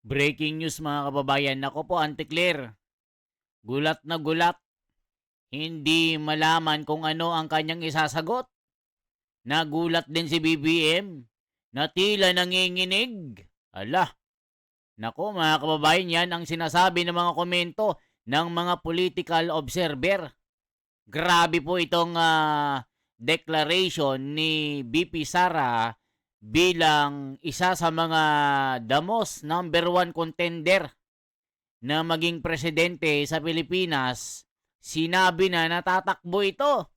Breaking news mga kababayan. Nako po, Auntie Claire. Gulat na gulat. Hindi malaman kung ano ang kanyang isasagot. Nagulat din si BBM na tila nanginginig. Ala, nako mga kababayan, yan ang sinasabi ng mga komento ng mga political observer. Grabe po itong declaration ni BP Sara bilang isa sa mga the most number one contender na maging presidente sa Pilipinas. Sinabi na natatakbo ito.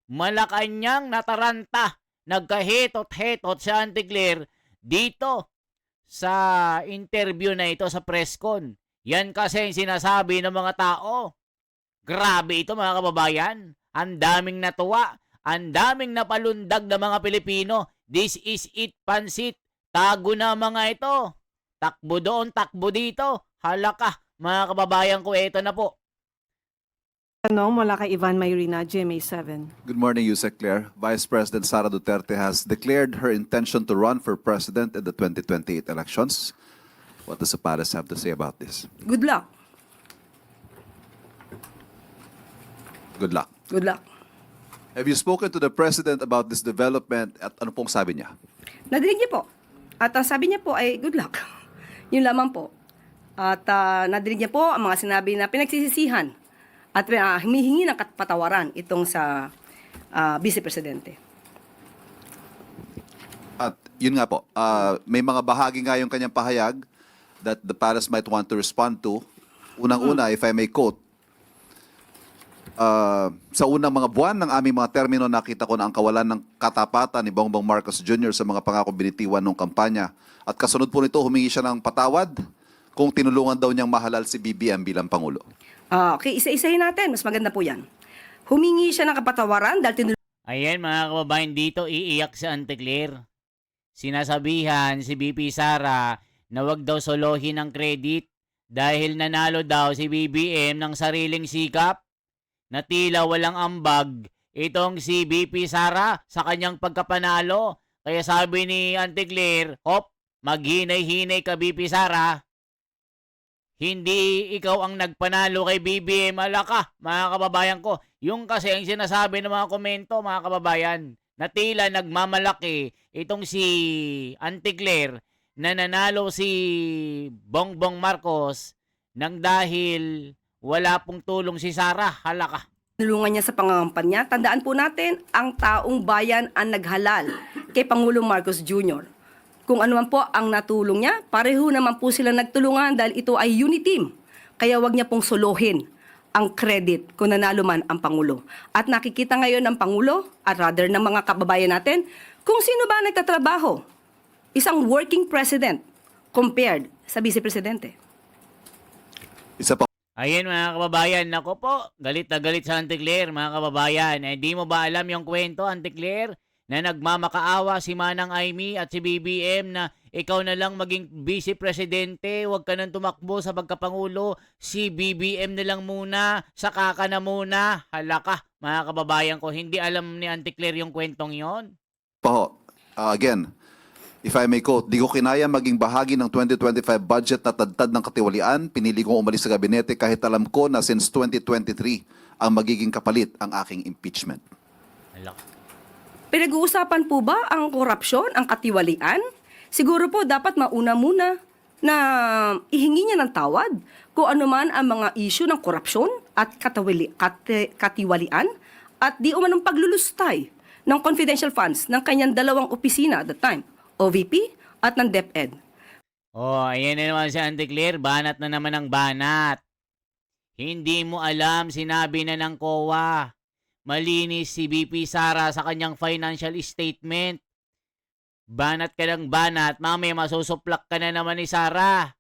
Malacanang nataranta. Nagkahetot-hetot si Auntie Claire dito sa interview na ito sa presscon. Yan kasi yung sinasabi ng mga tao. Grabe ito mga kababayan. Ang daming natuwa. Ang daming napalundag na mga Pilipino. This is it, pansit. Tago na mga ito. Takbo doon, takbo dito. Halaka, mga kababayan ko, ito na po. Tanong mula kay Ivan Mayrina, GMA7. Good morning, Yusek Claire. Vice President Sara Duterte has declared her intention to run for president in the 2028 elections. What does the palace have to say about this? Good luck. Good luck. Good luck. Have you spoken to the president about this development at ano pong sabi niya? Nadinig niya po. At ang sabi niya po ay good luck. Yun lamang po. At nadinig niya po ang mga sinabi na pinagsisisihan at humihingi ng patawaran itong sa Vice Presidente. At yun nga po, may mga bahagi nga yung kanyang pahayag that the palace might want to respond to. Unang-una, if I may quote, sa unang mga buwan ng aming mga termino, nakita ko na ang kawalan ng katapatan ni Bongbong Marcos Jr. sa mga pangako binitiwan ng kampanya. At kasunod po nito, humingi siya ng patawad kung tinulungan daw niyang mahalal si BBM bilang Pangulo. Okay, isa-isahin natin. Mas maganda po yan. Humingi siya ng kapatawaran dahil Ayan mga kababayan, dito iiyak si Auntie Claire. Sinasabihan si BP Sara na wag daw solohin ang credit dahil nanalo daw si BBM ng sariling sikap na tila walang ambag itong si BP Sara sa kanyang pagkapanalo. Kaya sabi ni Auntie Claire, hop, maghinay-hinay ka BP Sara. Hindi ikaw ang nagpanalo kay BBM. Ala ka, mga kababayan ko. Yung kasi ang sinasabi ng mga komento, mga kababayan, na tila nagmamalaki itong si Auntie Claire na nanalo si Bongbong Marcos nang dahil wala pong tulong si Sara. Hala ka. tinulungan niya sa pangangampanya. Tandaan po natin, ang taong bayan ang naghalal kay Pangulong Marcos Jr. Kung ano man po ang natulong niya, pareho naman po sila nagtulungan dahil ito ay unity team. Kaya wag niya pong solohin ang credit kung nanalo man ang Pangulo. At nakikita ngayon ng Pangulo, at rather ng mga kababayan natin, kung sino ba nagtatrabaho. Isang working president compared sa vice presidente. Isa pa Ayun mga kababayan, nako po, galit na galit sa Auntie Claire mga kababayan. Di mo ba alam yung kwento, Auntie Claire, na nagmamakaawa si Manang Aimee at si BBM na ikaw na lang maging vice presidente, huwag ka nang tumakbo sa pagkapangulo, si BBM na lang muna, saka ka na muna. Hala ka, mga kababayan ko, hindi alam ni Auntie Claire yung kwentong yon. pa ho. Again, if I may quote, di ko kinaya maging bahagi ng 2025 budget na tadtad ng katiwalian. Pinili kong umalis sa gabinete kahit alam ko na since 2023 ang magiging kapalit ang aking impeachment. Hala ka. Pinag-uusapan po ba ang korupsyon, ang katiwalian? Siguro po dapat mauna muna na ihingi niya ng tawad kung ano man ang mga issue ng korupsyon at katiwalian at di umanong paglulustay ng confidential funds ng kanyang dalawang opisina at the time, OVP at ng DepEd. Oh, ayan na naman si Auntie Claire, banat na naman ang banat. Hindi mo alam, sinabi na ng COA. Malinis si BP Sara sa kanyang financial statement. Banat ka ng banat, mamaya masusuplak ka na naman ni Sara.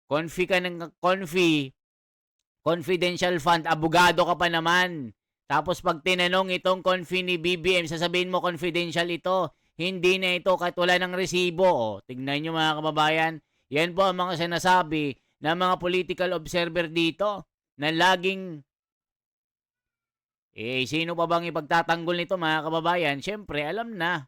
Confi ka ng confi. Confidential fund, abogado ka pa naman. Tapos pag tinanong itong confi ni BBM, sasabihin mo confidential ito. Hindi na ito kahit wala ng resibo. O, tignan nyo mga kababayan. Yan po ang mga sinasabi ng mga political observer dito na laging sino pa bang ipagtatanggol nito mga kababayan? Siyempre, alam na.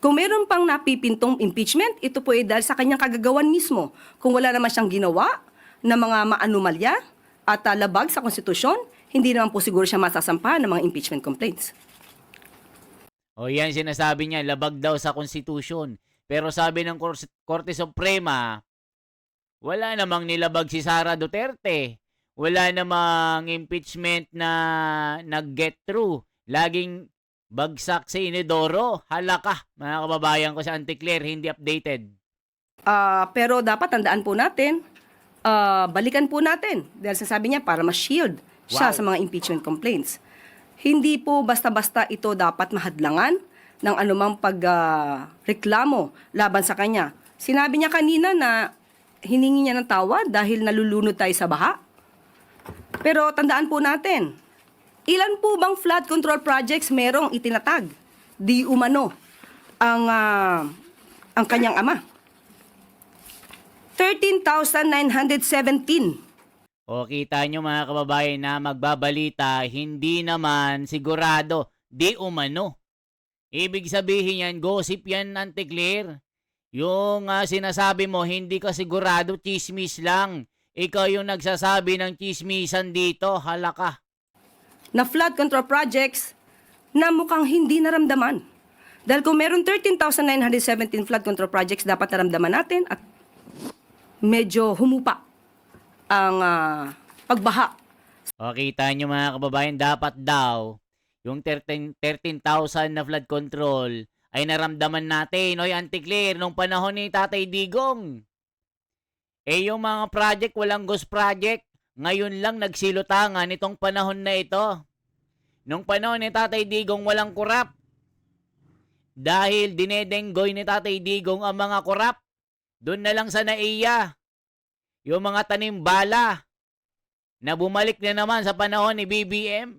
Kung meron pang napipintong impeachment, ito po ay dahil sa kanyang kagagawan mismo. Kung wala naman siyang ginawa na mga maanumalya at labag sa konstitusyon, hindi naman po siguro siya masasampahan ng mga impeachment complaints. O yan sinasabi niya, labag daw sa konstitusyon. Pero sabi ng Korte Suprema, wala namang nilabag si Sara Duterte. Wala namang impeachment na nag-get through. Laging bagsak si Inidoro. Halaka, mga kababayan ko sa Anticlear, hindi updated. Pero dapat tandaan po natin, balikan po natin. Dahil sasabi niya para ma-shield siya Wow. sa mga impeachment complaints. Hindi po basta-basta ito dapat mahadlangan ng anumang pagreklamo laban sa kanya. Sinabi niya kanina na hiningi niya ng tawad dahil nalulunod tayo sa baha. Pero tandaan po natin, ilan po bang flood control projects merong itinatag? Di umano ang kanyang ama. 13,917. O kita nyo mga kababayan na magbabalita, hindi naman sigurado, di umano. Ibig sabihin yan, gossip yan, Anticlear. Yung sinasabi mo, hindi ka sigurado, chismis lang. Ikaw yung nagsasabi ng chismisan dito, halaka. Na flood control projects na mukhang hindi naramdaman. Dahil kung meron 13,917 flood control projects, dapat naramdaman natin at medyo humupa ang pagbaha. O kita nyo mga kababayan, dapat daw yung 13,000 na flood control ay naramdaman natin, oy Anticlear, nung panahon ni Tatay Digong. Yung mga project, walang ghost project. Ngayon lang nagsilutangan itong panahon na ito. Nung panahon ni Tatay Digong, walang kurap. Dahil dinedenggoy ni Tatay Digong ang mga kurap. Doon na lang sa NAIA. Yung mga tanim bala na bumalik na naman sa panahon ni BBM.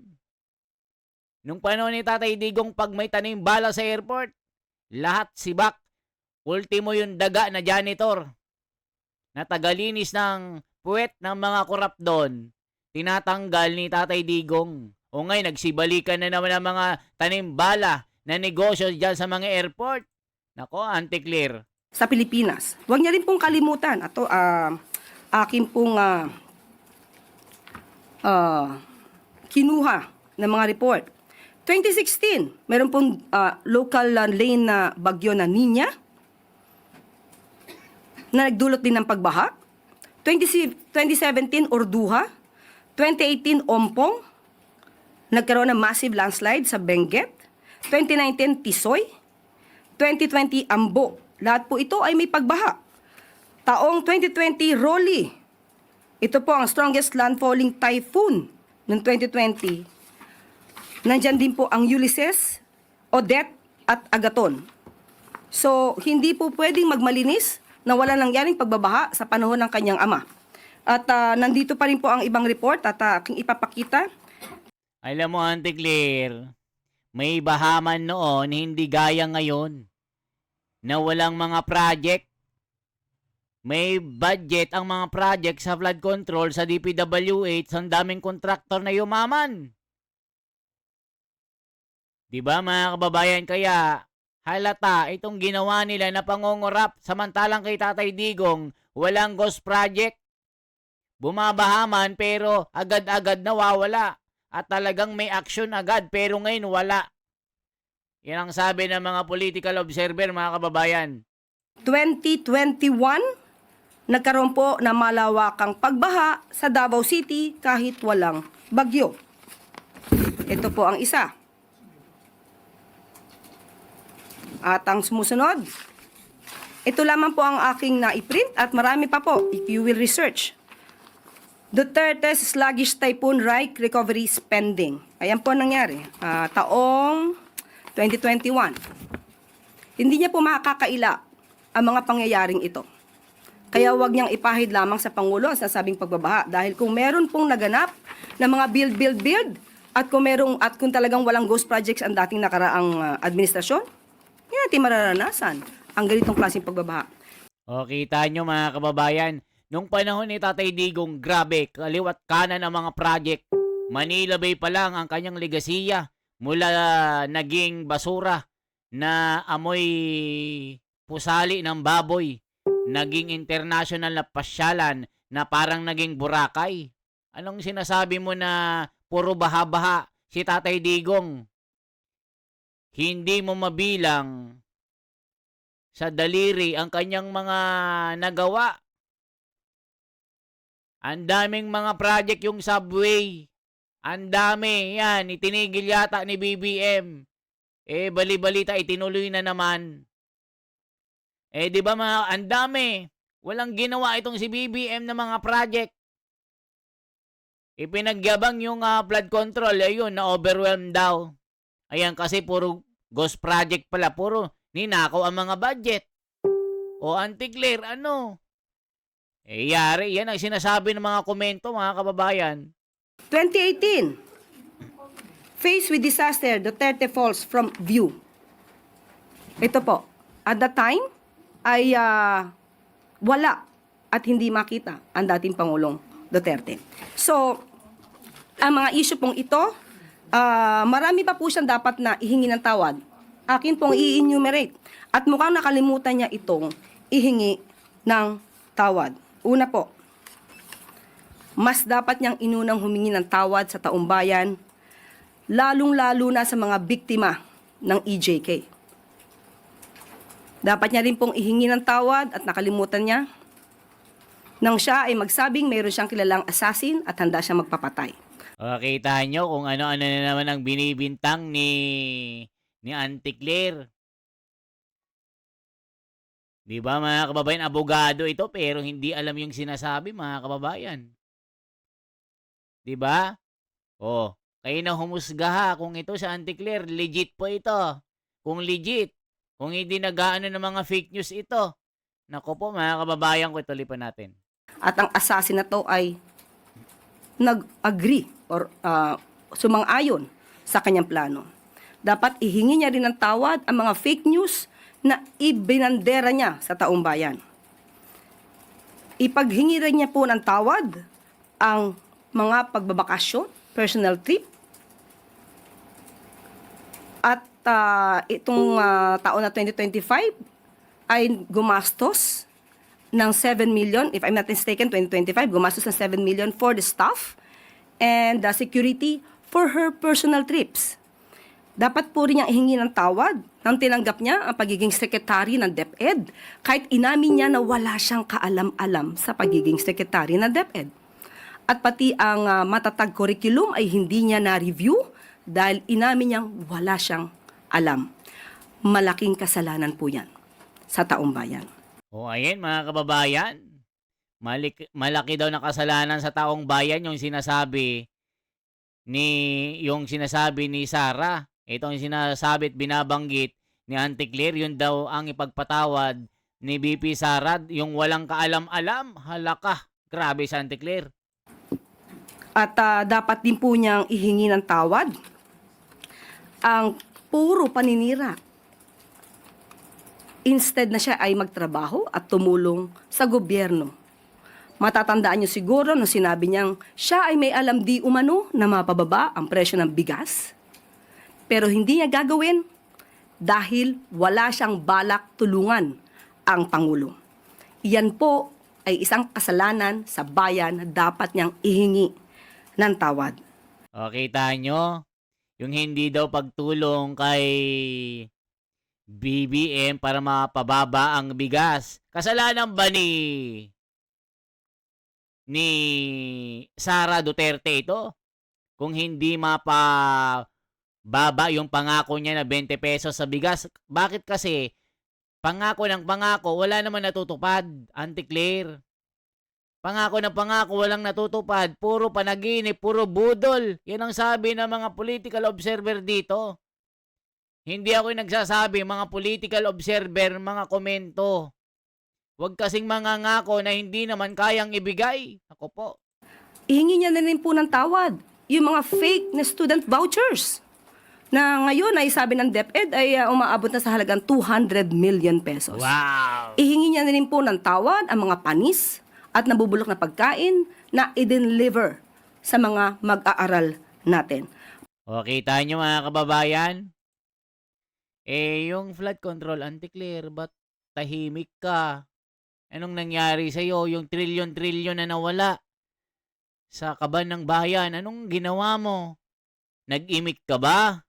Nung panahon ni Tatay Digong, pag may tanim bala sa airport, lahat sibak. Ultimo yung daga na janitor na tagalinis ng puwet ng mga korap doon, tinatanggal ni Tatay Digong. O ngayon, nagsibalikan na naman ang mga tanim bala na negosyo dyan sa mga airport. Nako, Anticlear. Sa Pilipinas. Huwag niya rin pong kalimutan. Ato, akin pong kinuha ng mga report. 2016, meron pong local lane na bagyo na Nina na nagdulot din ng pagbaha. 2017, Orduha. 2018, Ompong. Nagkaroon ng massive landslide sa Benguet. 2019, Tisoy. 2020, Ambo. Lahat po ito ay may pagbaha. Taong 2020, Rolly. Ito po ang strongest landfalling typhoon noong 2020. Nandyan din po ang Ulysses, Odette, at Agaton. So, hindi po pwedeng magmalinis na wala nangyaring pagbabaha sa panahon ng kanyang ama. At nandito pa rin po ang ibang report at aking ipapakita. Alam mo, Anticlear, may bahaman noon, hindi gaya ngayon, na walang mga project. May budget ang mga project sa flood control sa DPWH, ang daming kontraktor na yumaman. Diba mga kababayan, kaya halata itong ginawa nila na pangongorap samantalang kay Tatay Digong walang ghost project. Bumabahaman pero agad-agad nawawala at talagang may action agad pero ngayon wala. Yan ang sabi ng mga political observer mga kababayan. 2021, nagkaroon po ng malawakang pagbaha sa Davao City kahit walang bagyo. Ito po ang isa. At ang sumusunod, ito lamang po ang aking na-print at marami pa po if you will research. Duterte's sluggish typhoon Reich recovery spending. Ayan po ang nangyari. Taong 2021. Hindi niya po makakaila ang mga pangyayaring ito. Kaya huwag niyang ipahid lamang sa Pangulo ang sasabing pagbabaha. Dahil kung meron pong naganap na mga build, at kung talagang walang ghost projects ang dating nakaraang administrasyon, hindi natin mararanasan ang ganitong klaseng pagbabaha. O kita nyo mga kababayan, nung panahon ni Tatay Digong, grabe, kaliwat kanan ang mga project. Manila Bay pa lang ang kanyang legasiya mula naging basura na amoy pusali ng baboy, naging international na pasyalan na parang naging Boracay. Anong sinasabi mo na puro baha-baha si Tatay Digong? Hindi mo mabilang sa daliri ang kanyang mga nagawa. Ang daming mga project yung subway. Ang dami. Yan, itinigil yata ni BBM. Bali-balita, itinuloy na naman. Di ba ang dami. Walang ginawa itong si BBM na mga project. Ipinagyabang yung flood control. Ayun, na-overwhelmed daw. Ayan, kasi puro ghost project pala. Puro ninakaw ang mga budget. O anti-clear, ano? Yari, yan ang sinasabi ng mga komento, mga kababayan. 2018, faced with disaster, Duterte falls from view. Ito po, at that time, ay wala at hindi makita ang dating Pangulong Duterte. So, ang mga issue pong ito, marami pa po siyang dapat na ihingi ng tawad. Akin pong i-enumerate. At mukhang nakalimutan niya itong ihingi ng tawad. Una po, mas dapat niyang inunang humingi ng tawad sa taong bayan, lalong-lalo na sa mga biktima ng EJK. Dapat niya rin pong ihingi ng tawad at nakalimutan niya nang siya ay magsabing mayroon siyang kilalang assassin at handa siyang magpapatay. Kita nyo kung ano-ano na naman ang binibintang ni Auntie Claire. Di ba mga kababayan, abogado ito pero hindi alam yung sinasabi mga kababayan. Di ba? Kayo na humusga ha kung ito sa Auntie Claire, legit po ito. Kung legit, kung hindi nag-aano ng mga fake news ito. Nako po mga kababayan ko, ituloy pa natin. At ang assassin na to ay nag-agree or sumang-ayon sa kanyang plano. Dapat ihingi niya rin ng tawad ang mga fake news na ibinandera niya sa taong bayan. Ipaghingi rin niya po ng tawad ang mga pagbabakasyon, personal trip. At itong taon na 2025 ay gumastos ng 7 million, if I'm not mistaken, 2025, gumastos ng 7 million for the staff and the security for her personal trips. Dapat po rin niyang ihingi ng tawad nang tinanggap niya ang pagiging sekretary ng DepEd kahit inamin niya na wala siyang kaalam-alam sa pagiging sekretary ng DepEd. At pati ang matatag curriculum ay hindi niya na-review dahil inamin niyang wala siyang alam. Malaking kasalanan po yan sa taong bayan. Ayan mga kababayan. Malaki daw na kasalanan sa taong bayan yung sinasabi ni Sara. Itong sinasabi at binabanggit ni Auntie Claire, yun daw ang ipagpatawad ni BP Sara, yung walang kaalam-alam. Halaka, grabe si Auntie Claire. At dapat din po niyang ihingi ng tawad ang puro paninira. Instead na siya ay magtrabaho at tumulong sa gobyerno. Matatandaan niyo siguro nung sinabi niyang siya ay may alam di umano na mapababa ang presyo ng bigas. Pero hindi niya gagawin dahil wala siyang balak tulungan ang Pangulo. Iyan po ay isang kasalanan sa bayan na dapat niyang ihingi ng tawad. Kita nyo? Yung hindi daw pagtulong kay BBM para mapababa ang bigas. Kasalanan ba ni Sara Duterte ito? Kung hindi mapababa yung pangako niya na 20 pesos sa bigas. Bakit kasi? Pangako ng pangako, wala naman natutupad, Auntie Claire. Pangako ng pangako, walang natutupad. Puro panaginip, puro budol. Yan ang sabi ng mga political observer dito. Hindi ako yung nagsasabi, mga political observer, mga komento. Huwag kasing mangangako na hindi naman kayang ibigay. Ako po. Ihingi niya na rin po ng tawad yung mga fake na student vouchers na ngayon ay sabi ng DepEd ay umaabot na sa halagang 200 million pesos. Wow! Ihingi niya na rin po ng tawad ang mga panis at nabubulok na pagkain na i-deliver sa mga mag-aaral natin. Kita nyo mga kababayan? Yung flood control, Auntie Claire, ba't tahimik ka? Anong nangyari sa'yo? Yung trilyon-trilyon na nawala sa kaban ng bayan, anong ginawa mo? Nag-imik ka ba?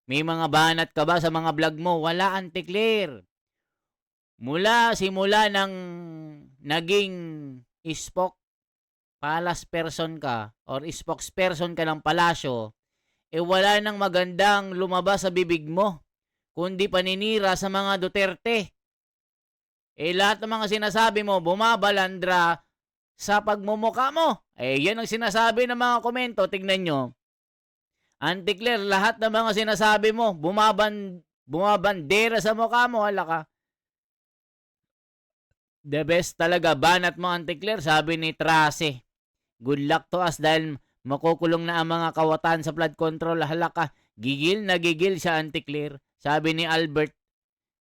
May mga banat ka ba sa mga vlog mo? Wala, Auntie Claire. Simula ng naging palace person ka or spokesperson ka ng palasyo, wala nang magandang lumabas sa bibig mo, kundi paninira sa mga Duterte. Lahat ng mga sinasabi mo, bumabalandra sa pagmumuka mo. Yan ang sinasabi ng mga komento. Tignan nyo. Auntie Claire, lahat ng mga sinasabi mo, bumabandera sa mukha mo. Hala ka. The best talaga. Banat mo, Auntie Claire, sabi ni Trace. Good luck to us dahil makukulong na ang mga kawatan sa flood control. Hala ka. Gigil na gigil siya, Auntie Claire. Sabi ni Albert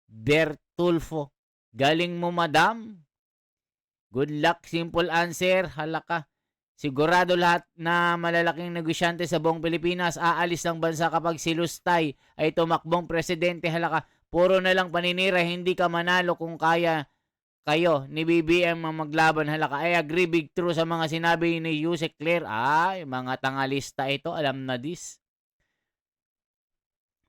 Bertulfo. Galing mo, madam. Good luck, simple answer. Hala ka. Sigurado lahat na malalaking negosyante sa buong Pilipinas aalis ng bansa kapag si Lustay ay tumakbong presidente. Hala ka. Puro na lang paninira, hindi ka manalo kung kaya kayo ni BBM ang maglaban. Hala ka. I agree, big true sa mga sinabi ni Yusek Claire. Mga tangalista ito, alam na this.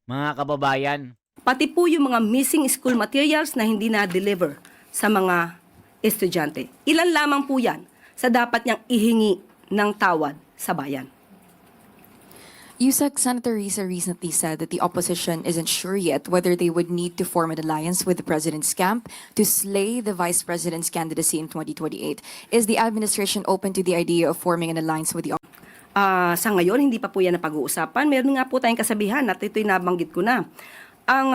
Mga kababayan, Pati po yung mga missing school materials na hindi na-deliver sa mga estudyante. Ilan lamang po yan sa dapat niyang ihingi ng tawad sa bayan. USEC Senator Risa recently said that the opposition isn't sure yet whether they would need to form an alliance with the president's camp to slay the vice president's candidacy in 2028. Is the administration open to the idea of forming an alliance with the Sa ngayon, hindi pa po yan na pag-uusapan. Meron nga po tayong kasabihan at ito'y nabanggit ko na. Ang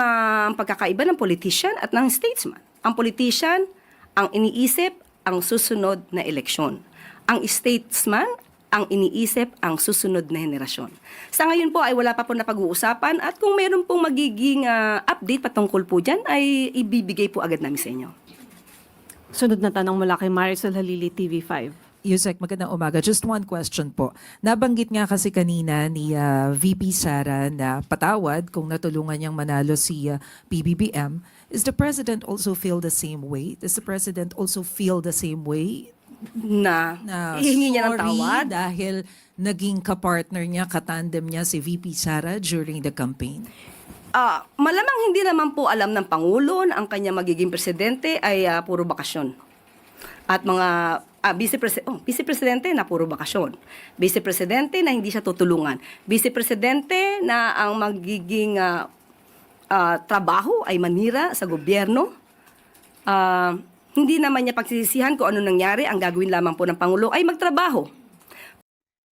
pagkakaiba ng politician at ng statesman. Ang politician, ang iniisip, ang susunod na eleksyon. Ang statesman, ang iniisip, ang susunod na henerasyon. Sa ngayon po ay wala pa po na pag-uusapan at kung meron pong magiging update patungkol po dyan, ay ibibigay po agad namin sa inyo. Sunod na tanong mula kay Marisol Halili, TV5. Yusek, magandang umaga. Just one question po. Nabanggit nga kasi kanina ni VP Sara na patawad kung natulungan niyang manalo si PBBM. Is the President also feel the same way? Does the President also feel the same way? Na Na ihingi niya ng sorry tawad. dahil naging kapartner niya, katandem niya si VP Sara during the campaign? Malamang hindi naman po alam ng Pangulo na ang kanya magiging presidente ay puro bakasyon. At mga Vice Presidente na puro bakasyon. Vice Presidente na hindi siya tutulungan. Vice Presidente na ang magiging trabaho ay manira sa gobyerno. Hindi naman niya pagsisisihan kung ano nangyari. Ang gagawin lamang po ng Pangulo ay magtrabaho.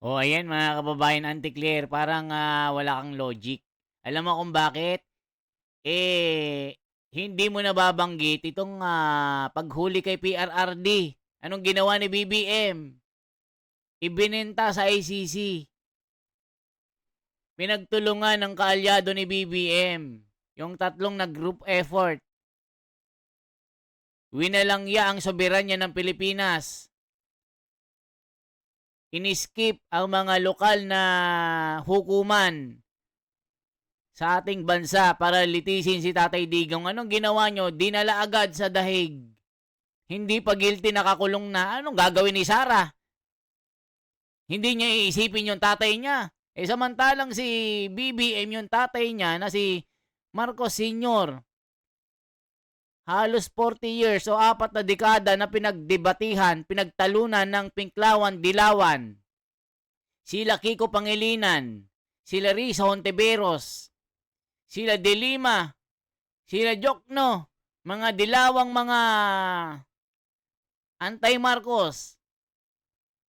ayan mga kababayan, Auntie Claire, parang wala kang logic. Alam mo kung bakit? Hindi mo nababanggit itong paghuli kay PRRD. Anong ginawa ni BBM? Ibinenta sa ICC. Pinagtulungan ng kaalyado ni BBM. Yung tatlong nag-group effort. Winalangya ang soberanya ng Pilipinas. Iniskip ang mga lokal na hukuman sa ating bansa para litisin si Tatay Digong. Anong ginawa nyo? Dinala agad sa dahig. Hindi pa guilty, nakakulong na. Anong gagawin ni Sara? Hindi niya iisipin yung tatay niya. Samantalang si BBM, yung tatay niya na si Marcos Sr. Halos 40 years o 4 na dekada na pinagdebatihan, pinagtalunan ng Pinklawan, Dilawan. Sila Kiko Pangilinan, sila Risa Hontiveros, sila De Lima, sila Jokno, mga dilawang mga anti-Marcos.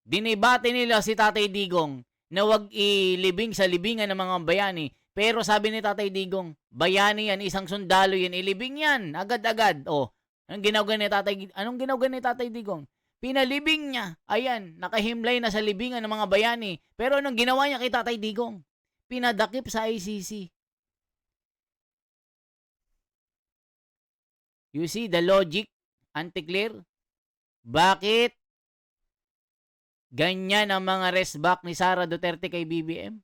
Dinibate nila si Tatay Digong na wag ilibing sa libingan ng mga bayani. Pero sabi ni Tatay Digong, bayani yan, isang sundalo yan, ilibing yan, agad-agad. Anong ginagawa ni Tatay Digong? Pinalibing niya. Ayan, nakahimlay na sa libingan ng mga bayani. Pero anong ginawa niya kay Tatay Digong? Pinadakip sa ICC. You see the logic, Auntie Claire? Bakit ganyan ang mga resback ni Sara Duterte kay BBM?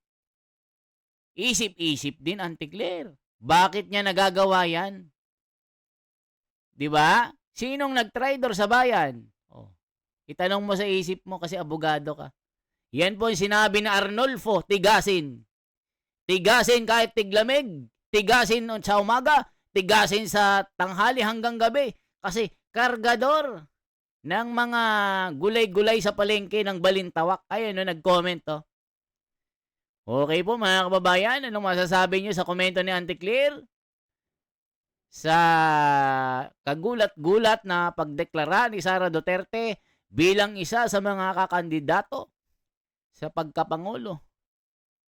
Isip-isip din, Auntie Claire. Bakit niya nagagawa yan? 'Di ba? Sinong nag-traitor sa bayan? Oh. Itanong mo sa isip mo kasi abogado ka. Yan po yung sinabi na Arnolfo, tigasin. Tigasin kahit tiglamig. Tigasin sa umaga. Tigasin sa tanghali hanggang gabi. Kasi kargador ng mga gulay-gulay sa palengke ng Balintawak. Ayun, no, nag-comment to. Okay po mga kababayan, anong masasabi nyo sa komento ni Auntie Claire? Sa kagulat-gulat na pagdeklara ni Sara Duterte bilang isa sa mga kakandidato sa pagkapangulo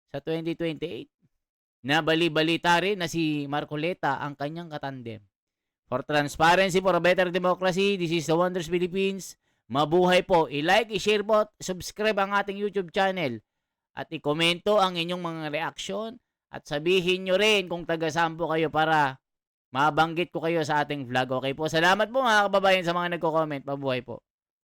sa 2028. Nabali-balita rin na si Marcoleta ang kanyang katandem. For transparency, for a better democracy, this is the Wonders Philippines. Mabuhay po. I-like, i-share po, subscribe ang ating YouTube channel. At i-komento ang inyong mga reaksyon. At sabihin nyo rin kung taga-saan po kayo para mabanggit ko kayo sa ating vlog. Okay po. Salamat po mga kababayan sa mga nagko-comment. Mabuhay po.